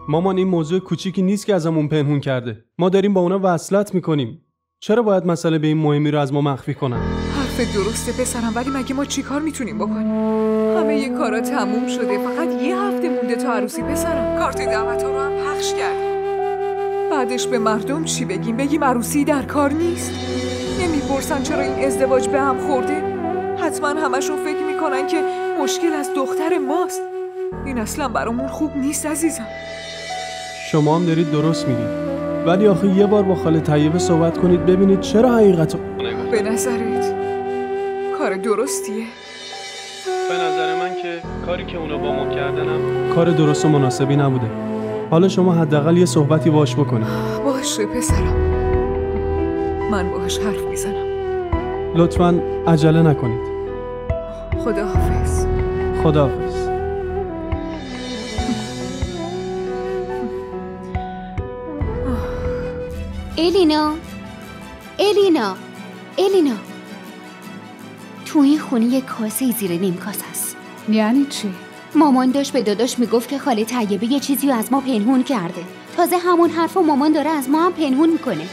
مامان این موضوع کوچیکی نیست که ازمون پنهون کرده. ما داریم با اونا وصلت میکنیم. چرا باید مسئله به این مهمی رو از ما مخفی کنن؟ حرف درسته پسرم، ولی مگه ما چی کار میتونیم بکنیم؟ همه یه کارا تموم شده، فقط یه هفته مونده تا عروسی پسرم. کارت دعوت رو هم پخش کردیم. بعدش به مردم چی بگیم؟ بگیم عروسی در کار نیست؟ نمیپرسن چرا این ازدواج به هم خورده؟ حتما همشون فکر میکنن که مشکل از دختر ماست. این اصلا برامون خوب نیست عزیزم. شما هم دارید درست میگید، ولی آخه یه بار با خاله طیبه صحبت کنید ببینید چرا حقیقتو به نظرت کار درستیه؟ به نظر من که کاری که اونا با ما کردنم کار درست و مناسبی نبوده. حالا شما حداقل یه صحبتی باهاش بکنید. باشه پسرم، من باهاش حرف میزنم. لطفاً عجله نکنید. خداحافظ. خداحافظ. الینا تو این خونه یک کاسه زیر نیم کاسه است. یعنی چی؟ مامان داشت به داداش میگفت که خاله طیبه یه چیزی رو از ما پنهون کرده. تازه همون حرفو مامان داره از ما هم پنهون میکنه.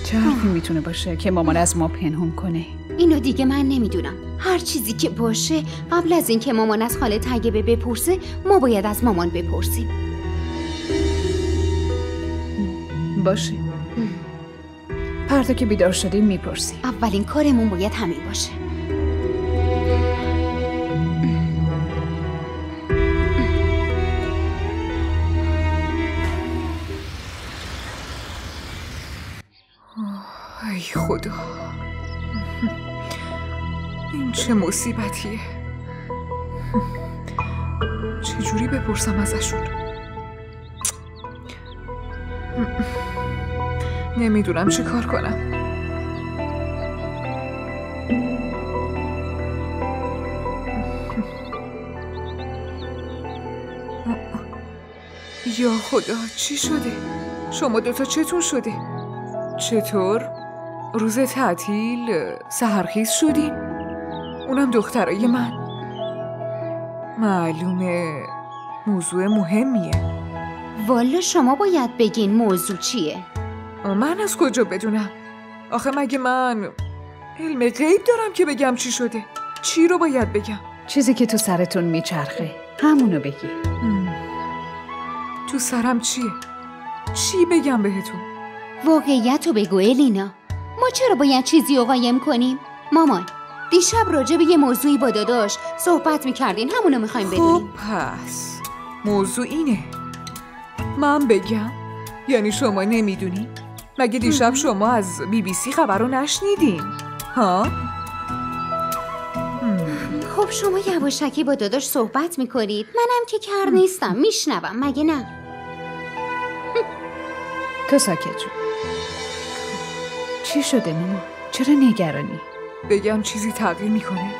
چه حرفی میتونه باشه که مامان از ما پنهون کنه؟ اینو دیگه من نمیدونم. هر چیزی که باشه قبل از اینکه مامان از خاله طیبه بپرسه ما باید از مامان بپرسیم. باشه. فردا که بیدار شدیم میپرسیم. اولین کارمون باید همین باشه. ای خدا، این چه مصیبتیه. چجوری بپرسم ازشون؟ نمیدونم چی کار کنم. یا خدا، چی شده؟ شما دوتا چطور شده؟ چطور؟ روز تعطیل سحرخیز شدین؟ اونم دخترای من. معلومه موضوع مهمیه. والا شما باید بگین موضوع چیه. من از کجا بدونم؟ آخه مگه من علم غیب دارم که بگم چی شده؟ چی رو باید بگم؟ چیزی که تو سرتون میچرخه همونو بگی. تو سرم چیه؟ چی بگم بهتون؟ واقعیت رو بگو الینا. ما چرا باید چیزی رو قایم کنیم؟ مامان دیشب راجع به یه موضوعی با داداش صحبت میکردین، همونو میخوایم بدونیم. خب پس موضوع اینه من بگم؟ یعنی شما نمیدونی؟ مگه دیشب شما از BBC خبر رو نشنیدین؟ ها؟ خب شما یواشکی با داداش صحبت میکنید، منم که کر نیستم، میشنوم مگه نه؟ تو ساکت شو. چی شده ماما؟ چرا نگرانی؟ بگم چیزی تغییر میکنه؟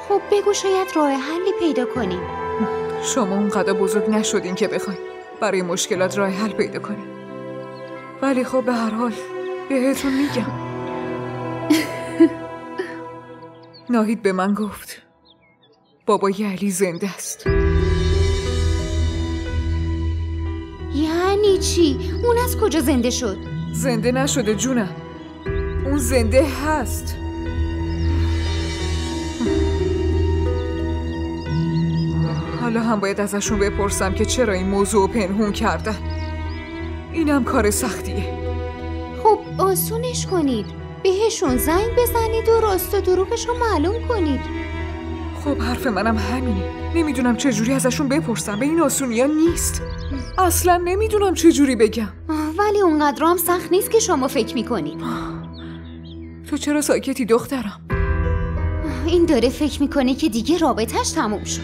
خب بگو شاید راه حلی پیدا کنیم. شما اونقدر بزرگ نشدین که بخواین برای مشکلات راه حل پیدا کنین. ولی خب به هر حال بهتون میگم. ناهید به من گفت بابای علی زنده است. یعنی چی؟ اون از کجا زنده شد؟ زنده نشده جونم، اون زنده هست. حالا هم باید ازشون بپرسم که چرا این موضوع پنهون کردن. اینم کار سختیه. خب آسونش کنید، بهشون زنگ بزنید و راست و دروغش رو معلوم کنید. خب حرف منم همینه. نمیدونم چجوری ازشون بپرسم، به این آسونیا نیست. اصلا نمیدونم چجوری بگم. ولی اونقدر هم سخت نیست که شما فکر میکنید. تو چرا ساکتی دخترم؟ این داره فکر میکنه که دیگه رابطه‌اش تموم شد.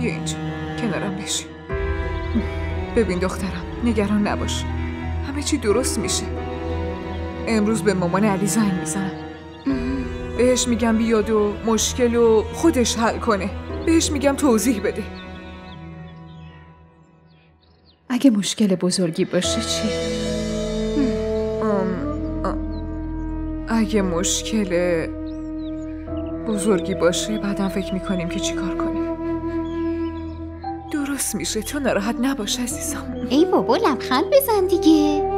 بیا اینجا کنارم بشی. ببین دخترم، نگران نباش، همه چی درست میشه. امروز به مامان علی زنگ میزنم، بهش میگم بیاد و مشکل رو خودش حل کنه. بهش میگم توضیح بده. اگه مشکل بزرگی باشه چی؟ اگه مشکل بزرگی باشه بعدم فکر میکنیم که چی کار کنیم. درست میشه، تو ناراحت نباش عزیزم. ای بابا لبخند بزن دیگه.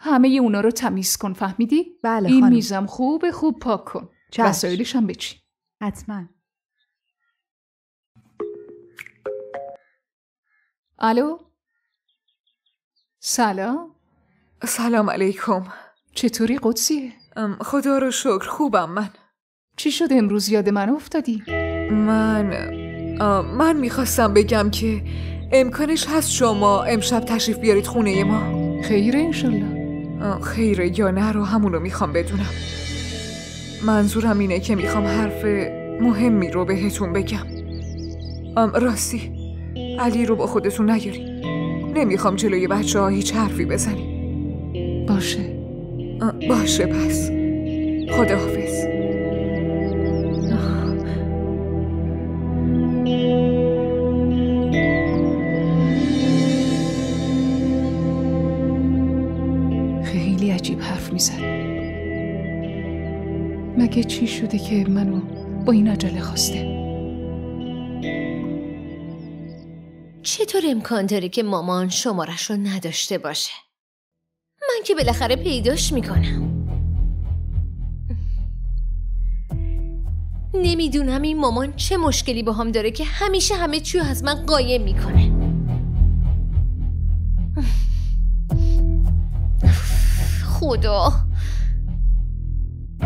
همه اونا رو تمیز کن، فهمیدی؟ بله این خانم. میزم خوب پاک کن. چشم. وسایلش هم بچین. حتما. الو؟ سلام. سلام علیکم. چطوری قدسیه؟ خدا رو شکر خوبم من. چی شد امروز یاد من افتادی؟ من میخواستم بگم که امکانش هست شما امشب تشریف بیارید خونه ما؟ خیره انشالله. خیره یا نه رو همونو میخوام بدونم. منظورم اینه که میخوام حرف مهمی رو بهتون بگم. راستی علی رو با خودتون نیاری. نمیخوام جلوی بچه ها هیچ حرفی بزنی. باشه پس خداحافظ. خیلی عجیب حرف میزن. مگه چی شده که منو با این عجله خواسته؟ چطور امکان داره که مامان شمارش رو نداشته باشه؟ من که بالاخره پیداش میکنم. نمیدونم این مامان چه مشکلی با هم داره که همیشه همه چیو از من قایم میکنه. خدا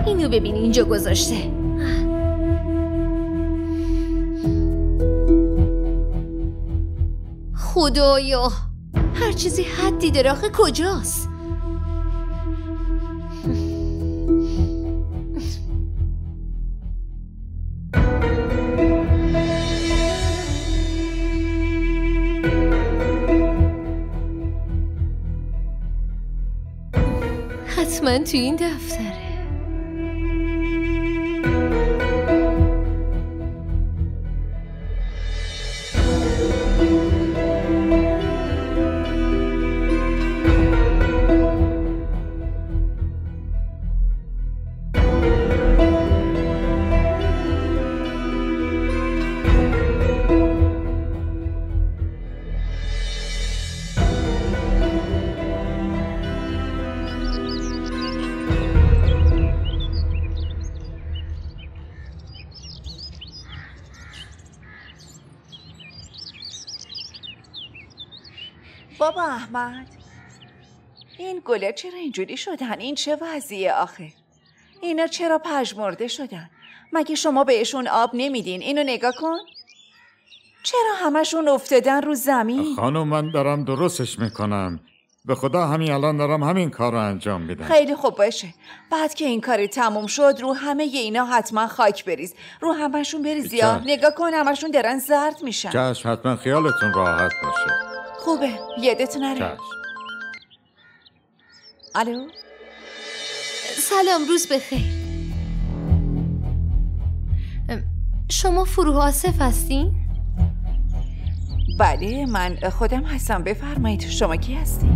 اینو ببین اینجا گذاشته. خدایا هر چیزی حدی داره، آخه کجاست؟ حتما تو این دفتره. بابا احمد، این گله چرا اینجوری شدن؟ این چه وضعیه آخه؟ اینا چرا پژمرده شدن؟ مگه شما بهشون آب نمیدین؟ اینو نگاه کن. چرا همشون افتادن رو زمین؟ خانم من دارم درستش میکنم. به خدا همین الان دارم همین کار رو انجام میدم. خیلی خوب باشه. بعد که این کاری تموم شد رو همه اینا حتما خاک بریز. رو همشون بریز یا نگاه کن همشون دارن زرد میشن. چشم، حتما خیالتون راحت باشه. خوبه یادت نره. چشم. الو؟ سلام، روز بخیر. شما فروغ آصف هستین؟ بله من خودم هستم، بفرمایید. شما کی هستی؟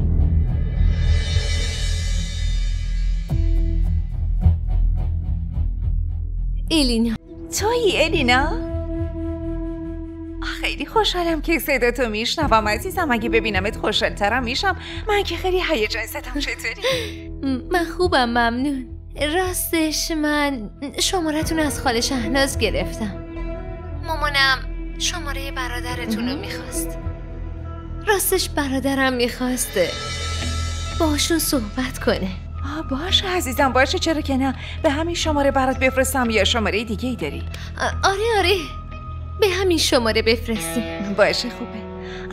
الینا. تویی الینا؟ خیلی خوشحالم که صداتو میشنوم عزیزم. اگه ببینمت خوشحالترم میشم. من که خیلی هیجان زدم. چطوری؟ من خوبم، ممنون. راستش من شمارتون از خاله شهناز گرفتم. مامانم شماره برادرتون رو میخواست. راستش برادرم میخواسته باشون صحبت کنه. باشه عزیزم، باشه، چرا که نه. به همین شماره برات بفرستم یا شماره دیگه ای داری؟ آره به همین شماره بفرستی. باشه خوبه.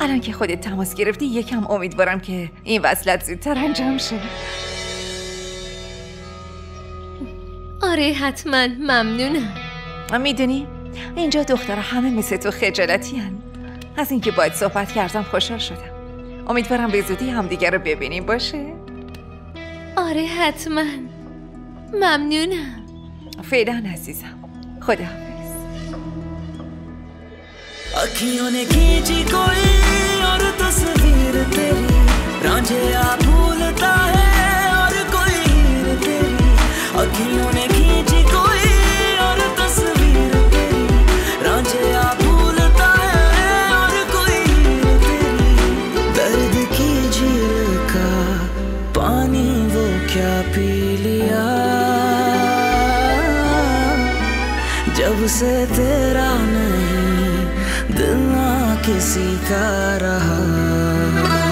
الان که خودت تماس گرفتی یکم امیدوارم که این وصلت زودتر انجام شه. آره حتما، ممنونم. میدونی اینجا دخترها همه مثل تو خجالتی هن. از اینکه باید صحبت کردم خوشحال شدم. امیدوارم به زودی همدیگه رو ببینیم. باشه؟ آره حتما. ممنونم. فعلا عزیزم. خداحافظ. अखियों ने खींची कोई और तस्वीर तेरी रांझिया भूलता है और कोई हीर तेरी अखियों ने खींची कोई और तस्वीर तेरी रांझिया भूलता है और कोई हीर तेरी दर्द की झील का पानी वो क्या पी लिया जब से तेरा नहीं दिल ना किसी का रहा